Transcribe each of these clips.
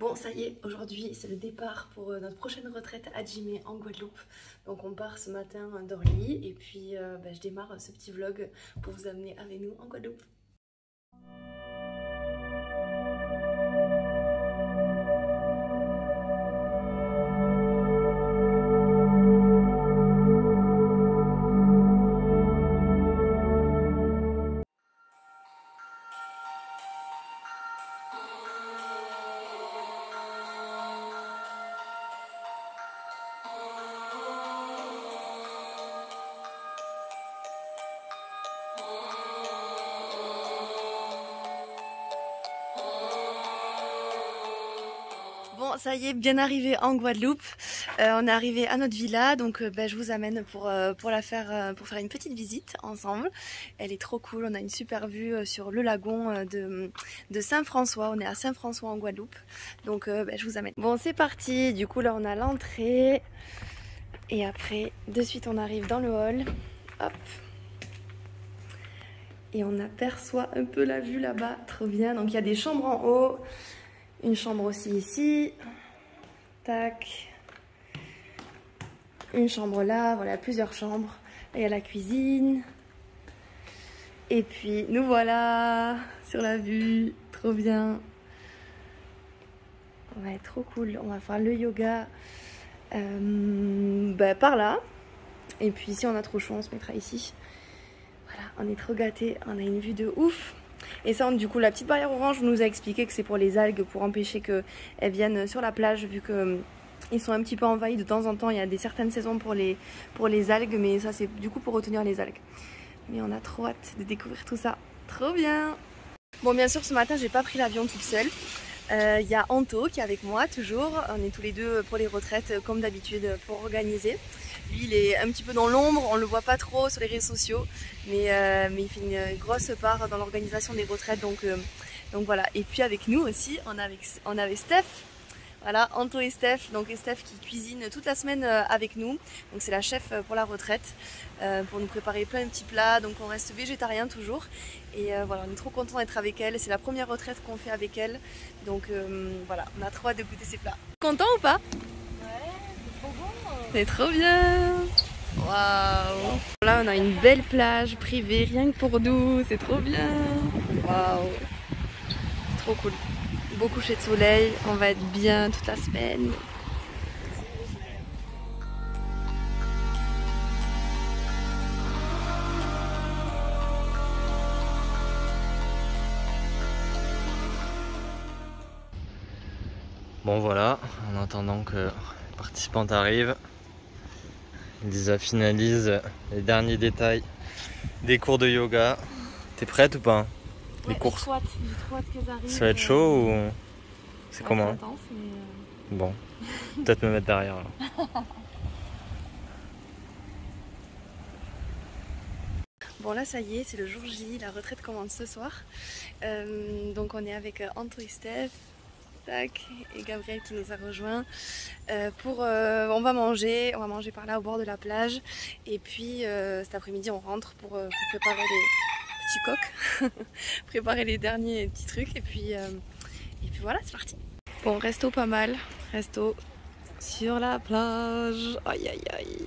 Bon, ça y est, aujourd'hui c'est le départ pour notre prochaine retraite à Djimé en Guadeloupe. Donc on part ce matin d'Orly et puis je démarre ce petit vlog pour vous amener avec nous en Guadeloupe. Bon, ça y est, bien arrivé en Guadeloupe. On est arrivé à notre villa, donc je vous amène pour faire une petite visite ensemble. Elle est trop cool, on a une super vue sur le lagon de Saint-François. On est à Saint-François en Guadeloupe, donc je vous amène. Bon, c'est parti. Du coup là, on a l'entrée et après, de suite, on arrive dans le hall. Hop. Et on aperçoit un peu la vue là-bas, trop bien. Donc il y a des chambres en haut. Une chambre aussi ici, tac, une chambre là, voilà, plusieurs chambres. Là, il y a la cuisine. Et puis nous voilà sur la vue, trop bien. On va être trop cool, on va faire le yoga par là. Et puis si on a trop chaud, on se mettra ici. Voilà, on est trop gâtés, on a une vue de ouf. Et ça, du coup, la petite barrière orange nous a expliqué que c'est pour les algues, pour empêcher qu'elles viennent sur la plage, vu qu'ils sont un petit peu envahis de temps en temps. Il y a certaines saisons pour les algues, mais ça c'est du coup pour retenir les algues. Mais on a trop hâte de découvrir tout ça. Trop bien! Bon, bien sûr, ce matin, j'ai pas pris l'avion toute seule. Il y a Anto qui est avec moi toujours. On est tous les deux pour les retraites comme d'habitude pour organiser. Lui, il est un petit peu dans l'ombre, on le voit pas trop sur les réseaux sociaux, mais il fait une grosse part dans l'organisation des retraites, donc voilà. Et puis avec nous aussi, on avait Steph, voilà, Anto et Steph, donc Steph qui cuisine toute la semaine avec nous, donc c'est la chef pour la retraite, pour nous préparer plein de petits plats, donc on reste végétarien toujours, et voilà, on est trop content d'être avec elle, c'est la première retraite qu'on fait avec elle, donc voilà, on a trop hâte de goûter ses plats. Content ou pas? C'est trop bien! Waouh! Là, on a une belle plage privée, rien que pour nous, c'est trop bien! Waouh! C'est trop cool. Beau coucher de soleil, on va être bien toute la semaine. Bon voilà, en attendant que les participantes arrivent, Lisa finalise les derniers détails des cours de yoga. T'es prête ou pas? Les cours. J'ai trop hâte qu'elles arrivent. Ça va être chaud ou c'est comment? Intense, mais Bon, peut-être me mettre derrière là. Bon là ça y est, c'est le jour J, la retraite commence ce soir. Donc on est avec Anto et Steph, tac, et Gabriel qui nous a rejoints. On va manger par là au bord de la plage. Et puis cet après-midi on rentre pour préparer les petits coqs, préparer les derniers petits trucs. Et puis voilà, c'est parti. Bon, resto pas mal, resto sur la plage. Aïe aïe aïe.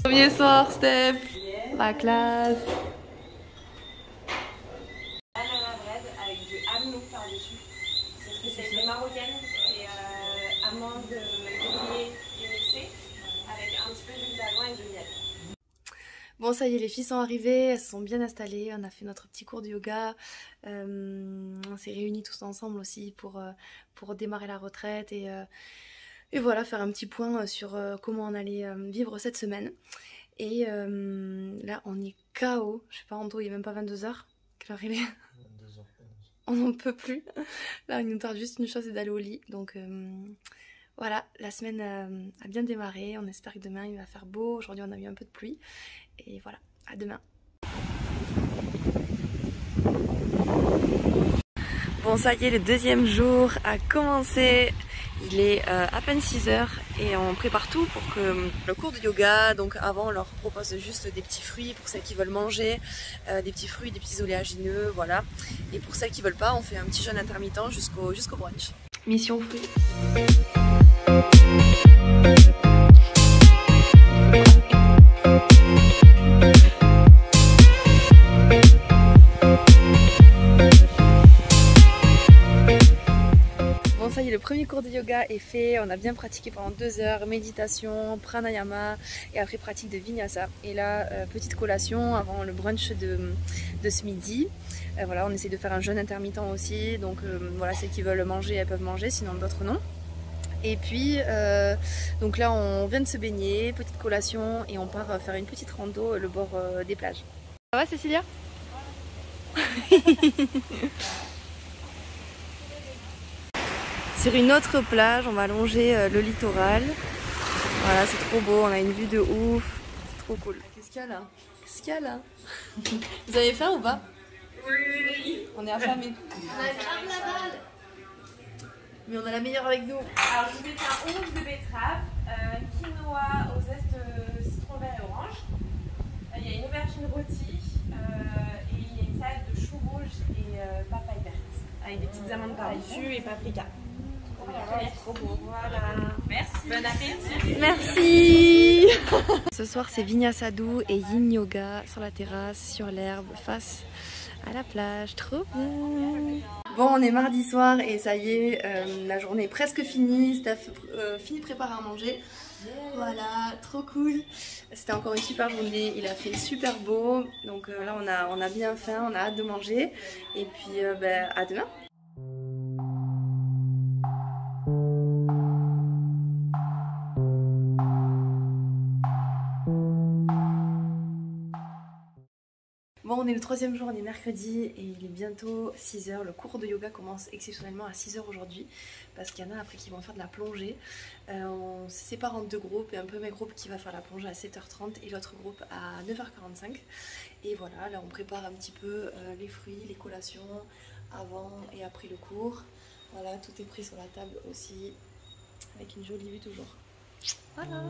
Premier soir, Steph, la classe. Banana bread avec du hamelou par-dessus. C'est une spécialité marocaine, c'est amandes grillées et mixées avec un petit peu d'huile d'avoine et de miel. Bon, ça y est, les filles sont arrivées, elles se sont bien installées, on a fait notre petit cours de yoga, on s'est réunis tous ensemble aussi pour démarrer la retraite et Et voilà, faire un petit point sur comment on allait vivre cette semaine. Et là, on est KO. Je sais pas, Anto, il est même pas 22h. Quelle heure il est? 22h11. On n'en peut plus. Là, il nous tarde juste une chose, c'est d'aller au lit. Donc voilà, la semaine a bien démarré. On espère que demain, il va faire beau. Aujourd'hui, on a eu un peu de pluie. Et voilà, à demain. Bon, ça y est, le deuxième jour a commencé. Il est à peine 6h et on prépare tout pour que le cours de yoga, donc avant on leur propose juste des petits fruits pour celles qui veulent manger, des petits fruits, des petits oléagineux, voilà. Et pour celles qui veulent pas, on fait un petit jeûne intermittent jusqu'au brunch. Mission fruits. Le premier cours de yoga est fait, on a bien pratiqué pendant 2 heures, méditation, pranayama et après pratique de vinyasa. Et là, petite collation avant le brunch de ce midi. Voilà, on essaie de faire un jeûne intermittent aussi, donc voilà, celles qui veulent manger, elles peuvent manger, sinon d'autres non. Et puis, donc là on vient de se baigner, petite collation et on part faire une petite rando le bord des plages. Ça va Cécilia? Sur une autre plage, on va longer le littoral. Voilà, c'est trop beau, on a une vue de ouf. C'est trop cool. Qu'est-ce qu'il y a là? Qu'est-ce qu'il y a là? Vous avez faim ou pas? Oui. On est affamés. On a grave la balle. Mais on a la meilleure avec nous. Alors je vous ai fait un houmous de betterave, quinoa au zeste citron vert et orange. Il y a une aubergine rôtie et il y a une salade de choux rouges et papaye verte. Avec des petites amandes par-dessus et paprika. Voilà, c'est trop beau. Voilà. Merci. Bon appétit. Merci. Ce soir c'est Vinyasa et Yin Yoga sur la terrasse, sur l'herbe, face à la plage. Trop bien. Bon, on est mardi soir et ça y est, la journée est presque finie. Steph finit de préparer à manger. Voilà, trop cool. C'était encore une super journée, il a fait super beau. Donc là on a bien faim, on a hâte de manger. Et puis à demain. Bon, on est le 3e jour, on est mercredi et il est bientôt 6h. Le cours de yoga commence exceptionnellement à 6h aujourd'hui parce qu'il y en a après qui vont faire de la plongée. On se sépare en 2 groupes et un premier groupe qui va faire la plongée à 7h30 et l'autre groupe à 9h45. Et voilà, là on prépare un petit peu les fruits, les collations avant et après le cours. Voilà, tout est pris sur la table aussi avec une jolie vue toujours. Voilà.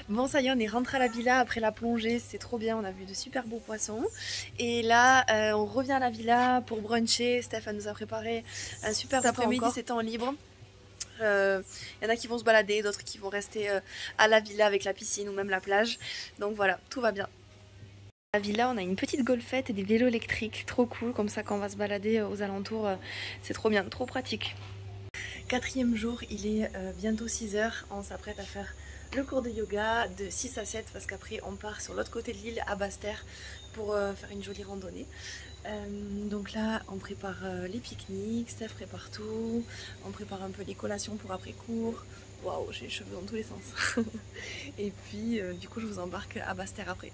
Bon, ça y est, on est rentré à la villa après la plongée, c'était trop bien, on a vu de super beaux poissons. Et là, on revient à la villa pour bruncher. Steph nous a préparé un super après-midi, c'est en libre. Il y en a qui vont se balader, d'autres qui vont rester à la villa avec la piscine ou même la plage. Donc voilà, tout va bien. À la villa, on a une petite golfette et des vélos électriques, trop cool, comme ça quand on va se balader aux alentours, c'est trop bien, trop pratique. 4e jour, il est bientôt 6h, on s'apprête à faire le cours de yoga de 6 à 7 parce qu'après on part sur l'autre côté de l'île à Basse-Terre pour faire une jolie randonnée. Donc là on prépare les pique-niques, Steph prépare tout, on prépare un peu les collations pour après cours. Waouh, j'ai les cheveux dans tous les sens. Et puis du coup je vous embarque à Basse-Terre après.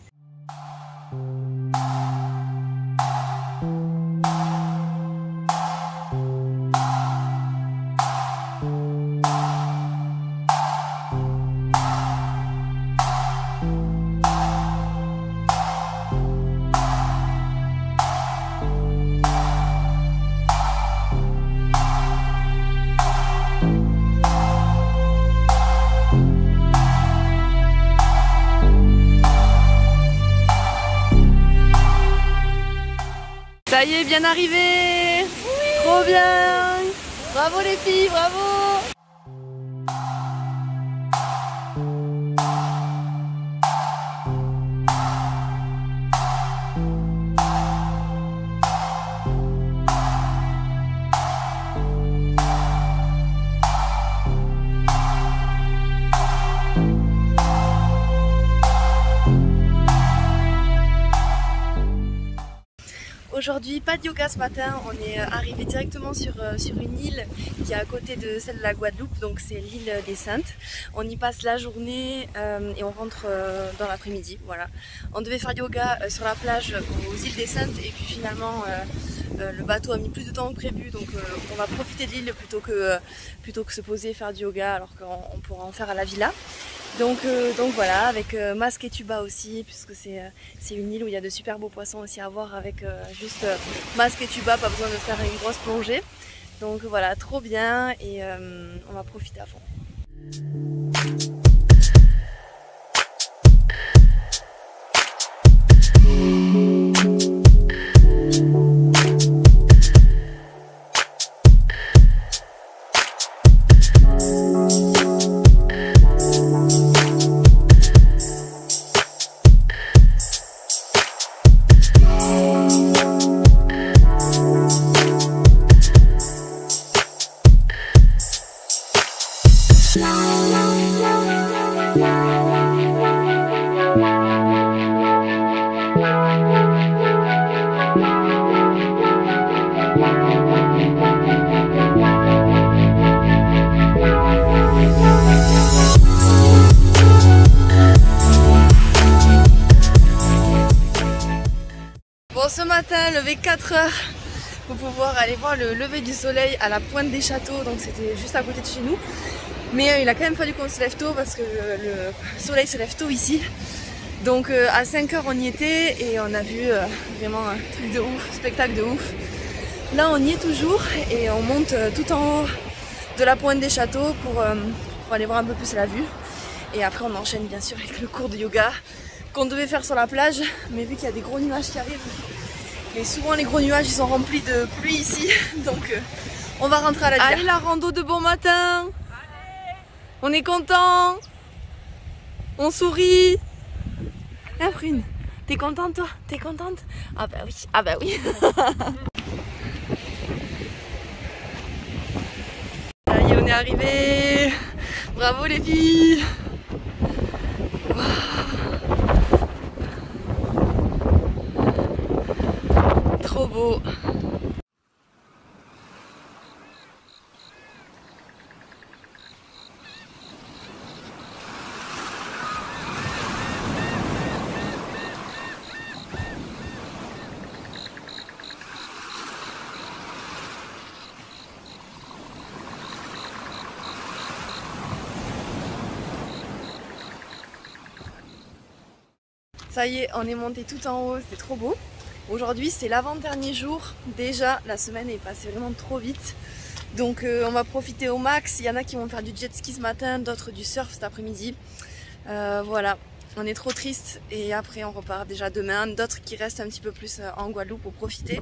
Ça y est, bien arrivé. Oui. Trop bien. Bravo les filles, bravo. Aujourd'hui, pas de yoga ce matin, on est arrivé directement sur une île qui est à côté de celle de la Guadeloupe, donc c'est l'île des Saintes. On y passe la journée et on rentre dans l'après-midi, voilà. On devait faire yoga sur la plage aux îles des Saintes et puis finalement le bateau a mis plus de temps que prévu, donc on va profiter de l'île plutôt que se poser et faire du yoga alors qu'on pourra en faire à la villa. Donc voilà, avec masque et tuba aussi, puisque c'est une île où il y a de super beaux poissons aussi à voir avec juste masque et tuba, pas besoin de faire une grosse plongée. Donc voilà, trop bien et on va profiter à fond. Bon, ce matin, levé 4 h pour pouvoir aller voir le lever du soleil à la pointe des châteaux, donc c'était juste à côté de chez nous. Mais il a quand même fallu qu'on se lève tôt parce que le soleil se lève tôt ici. Donc à 5 h on y était et on a vu vraiment un truc de ouf, spectacle de ouf. Là on y est toujours et on monte tout en haut de la pointe des châteaux pour aller voir un peu plus la vue. Et après on enchaîne bien sûr avec le cours de yoga qu'on devait faire sur la plage, mais vu qu'il y a des gros nuages qui arrivent, et souvent les gros nuages ils sont remplis de pluie ici, donc on va rentrer à la villa. Allez, la rando de bon matin. Allez. On est content, on sourit. La prune, t'es contente toi? T'es contente? Ah bah oui, ah bah oui. Ça y est, on est arrivé. Bravo les filles. Trop beau. Ça y est, on est monté tout en haut, c'est trop beau. Aujourd'hui c'est l'avant-dernier jour, déjà la semaine est passée vraiment trop vite. Donc on va profiter au max, il y en a qui vont faire du jet ski ce matin, d'autres du surf cet après-midi. Voilà, on est trop triste et après on repart déjà demain, d'autres qui restent un petit peu plus en Guadeloupe pour profiter.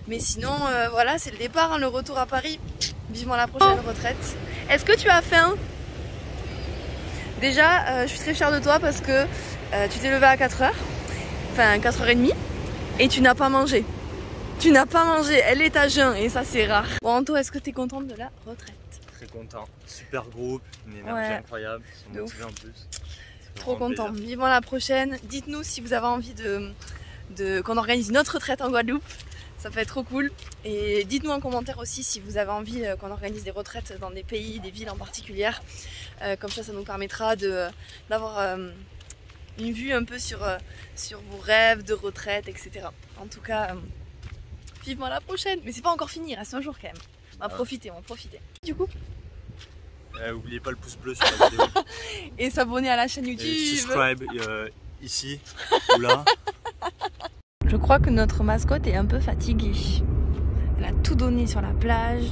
Mais sinon voilà, c'est le départ, hein, le retour à Paris, vivement la prochaine retraite. Est-ce que tu as faim? Déjà je suis très fière de toi parce que tu t'es levé à 4 h, enfin 4 h 30. Et tu n'as pas mangé. Tu n'as pas mangé, elle est à jeun et ça c'est rare. Bon Anto, est-ce que tu es contente de la retraite? Très content, super groupe, une énergie incroyable, ils sont motivés en plus. Trop content, vivement la prochaine. Dites-nous si vous avez envie qu'on organise une autre retraite en Guadeloupe, ça peut être trop cool. Et dites-nous en commentaire aussi si vous avez envie qu'on organise des retraites dans des pays, des villes en particulier. Comme ça nous permettra d'avoir une vue un peu sur vos rêves de retraite, etc. En tout cas, vivement la prochaine. Mais c'est pas encore fini, il reste un jour quand même. On va profiter, on va profiter. Du coup, n'oubliez pas le pouce bleu sur la vidéo. Et s'abonner à la chaîne YouTube. Et subscribe ici ou là. Je crois que notre mascotte est un peu fatiguée. Elle a tout donné sur la plage.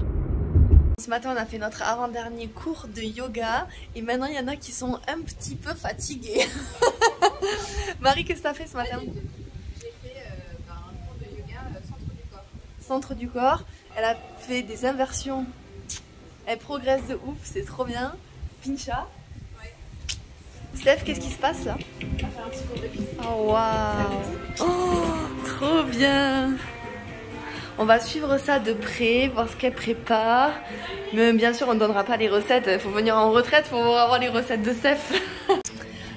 Ce matin on a fait notre avant-dernier cours de yoga et maintenant il y en a qui sont un petit peu fatigués. Marie, qu'est-ce que tu as fait ce matin? J'ai fait un cours de yoga centre du corps. Centre du corps, elle a fait des inversions. Elle progresse de ouf, c'est trop bien. Pincha. Ouais. Steph, qu'est-ce qui se passe là? On va faire un petit cours de piscine. Oh waouh! Oh, trop bien! On va suivre ça de près, voir ce qu'elle prépare. Mais bien sûr, on ne donnera pas les recettes. Il faut venir en retraite pour avoir les recettes de Steph.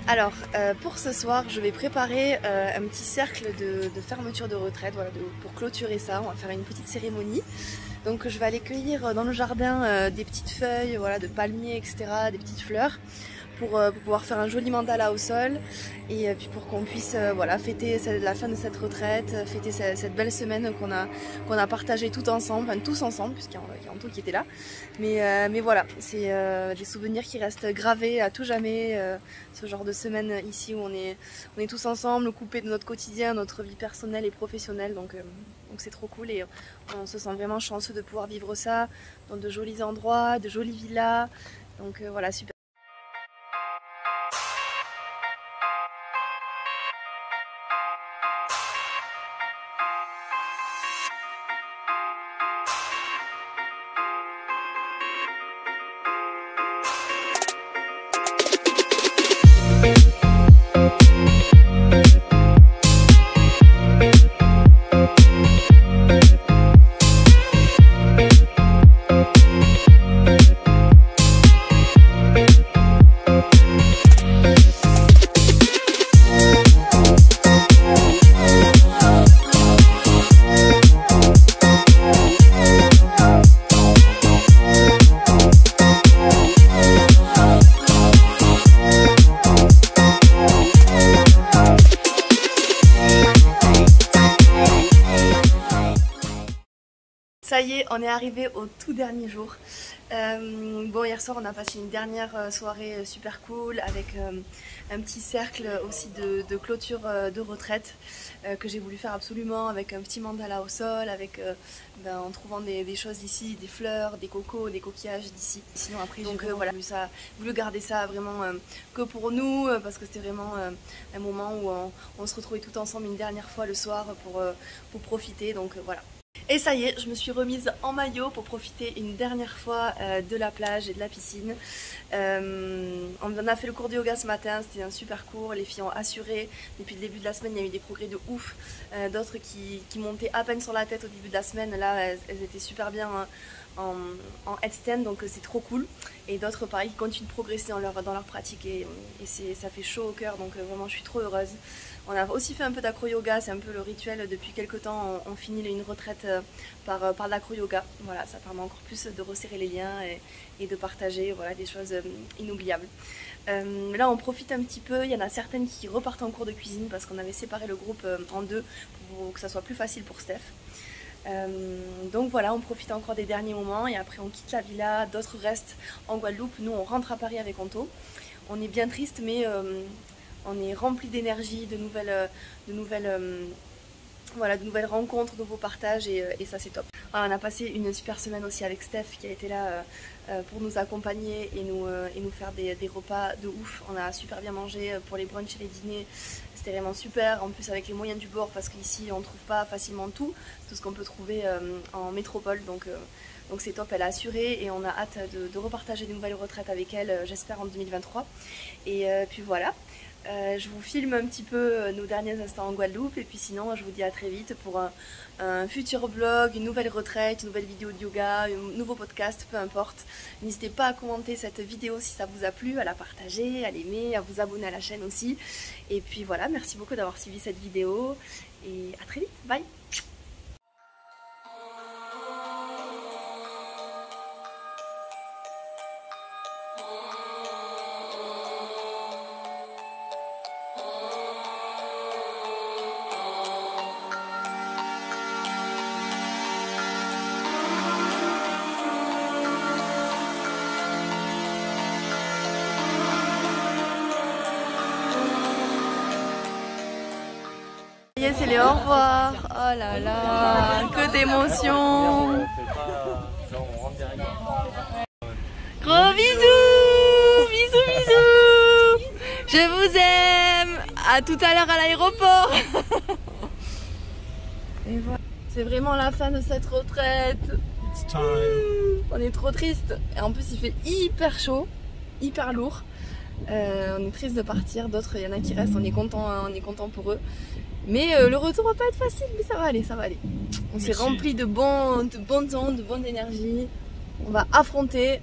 Alors, pour ce soir, je vais préparer un petit cercle de fermeture de retraite, voilà, pour clôturer ça. On va faire une petite cérémonie. Donc je vais aller cueillir dans le jardin des petites feuilles, voilà, de palmiers, etc., des petites fleurs, pour pouvoir faire un joli mandala au sol, et puis pour qu'on puisse voilà, fêter la fin de cette retraite, fêter cette belle semaine qu'on a partagée tout ensemble, enfin tous ensemble, puisqu'il y a Anto qui était là. Mais voilà, c'est des souvenirs qui restent gravés à tout jamais, ce genre de semaine ici où on est tous ensemble, coupés de notre quotidien, notre vie personnelle et professionnelle, donc c'est trop cool et on se sent vraiment chanceux de pouvoir vivre ça dans de jolis endroits, de jolies villas, donc voilà, super. Ça y est, on est arrivé au tout dernier jour. Bon, hier soir on a passé une dernière soirée super cool avec un petit cercle aussi de clôture de retraite que j'ai voulu faire absolument, avec un petit mandala au sol, avec en trouvant des choses d'ici, des fleurs, des cocos, des coquillages d'ici. Sinon après donc voilà, voulu garder ça vraiment que pour nous, parce que c'était vraiment un moment où on se retrouvait tout ensemble une dernière fois le soir pour profiter, donc voilà. Et ça y est, je me suis remise en maillot pour profiter une dernière fois de la plage et de la piscine. On a fait le cours de yoga ce matin, c'était un super cours, les filles ont assuré. Depuis le début de la semaine, il y a eu des progrès de ouf. D'autres qui montaient à peine sur la tête au début de la semaine, là elles étaient super bien en headstand, donc c'est trop cool. Et d'autres pareil qui continuent de progresser dans leur pratique et ça fait chaud au cœur, donc vraiment je suis trop heureuse. On a aussi fait un peu d'acro-yoga, c'est un peu le rituel depuis quelques temps, on finit une retraite par l'acro-yoga. Voilà, ça permet encore plus de resserrer les liens et de partager voilà, des choses inoubliables. Là on profite un petit peu, il y en a certaines qui repartent en cours de cuisine parce qu'on avait séparé le groupe en deux pour que ça soit plus facile pour Steph. Donc voilà, on profite encore des derniers moments et après on quitte la villa, d'autres restent en Guadeloupe. Nous on rentre à Paris avec Anto. On est bien triste mais on est rempli d'énergie, de nouvelles rencontres, de nouveaux partages et ça c'est top. Alors, on a passé une super semaine aussi avec Steph qui a été là pour nous accompagner et nous faire des repas de ouf. On a super bien mangé pour les brunchs et les dîners, c'était vraiment super. En plus avec les moyens du bord parce qu'ici on ne trouve pas facilement tout ce qu'on peut trouver en métropole. Donc c'est top, elle a assuré et on a hâte de repartager des nouvelles retraites avec elle, j'espère en 2023. Et puis voilà. Je vous filme un petit peu nos derniers instants en Guadeloupe et puis sinon je vous dis à très vite pour un futur vlog, une nouvelle retraite, une nouvelle vidéo de yoga, un nouveau podcast, peu importe. N'hésitez pas à commenter cette vidéo si ça vous a plu, à la partager, à l'aimer, à vous abonner à la chaîne aussi. Et puis voilà, merci beaucoup d'avoir suivi cette vidéo et à très vite, bye. C'est les au revoir. Oh là là, que d'émotions. Gros bisous, bisous, bisous. Je vous aime. À tout à l'heure à l'aéroport. Et voilà, c'est vraiment la fin de cette retraite. On est trop triste. Et en plus, il fait hyper chaud, hyper lourd. On est triste de partir. D'autres, il y en a qui restent. On est content pour eux. Mais le retour va pas être facile, mais ça va aller, ça va aller. On s'est rempli de bonnes ondes, de bonnes énergies. On va affronter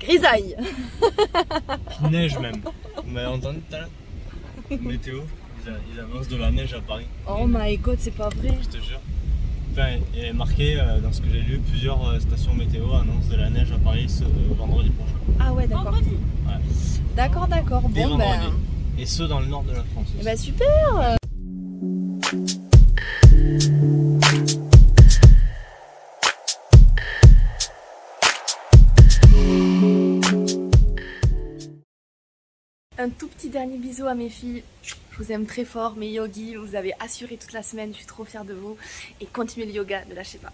grisaille. Il neige même. On m'a entendu tout à l'heure. Météo, ils annoncent de la neige à Paris. Oh my god, c'est pas vrai. Je te jure. Enfin, il est marqué dans ce que j'ai lu, plusieurs stations météo annoncent de la neige à Paris ce vendredi prochain. Ah ouais, d'accord. Ouais. D'accord, d'accord. Dès Bon, vendredi. ben. Et ce dans le nord de la France aussi. Eh ben super. Un tout petit dernier bisou à mes filles. Je vous aime très fort, mes yogis. Vous avez assuré toute la semaine. Je suis trop fière de vous. Et continuez le yoga, ne lâchez pas.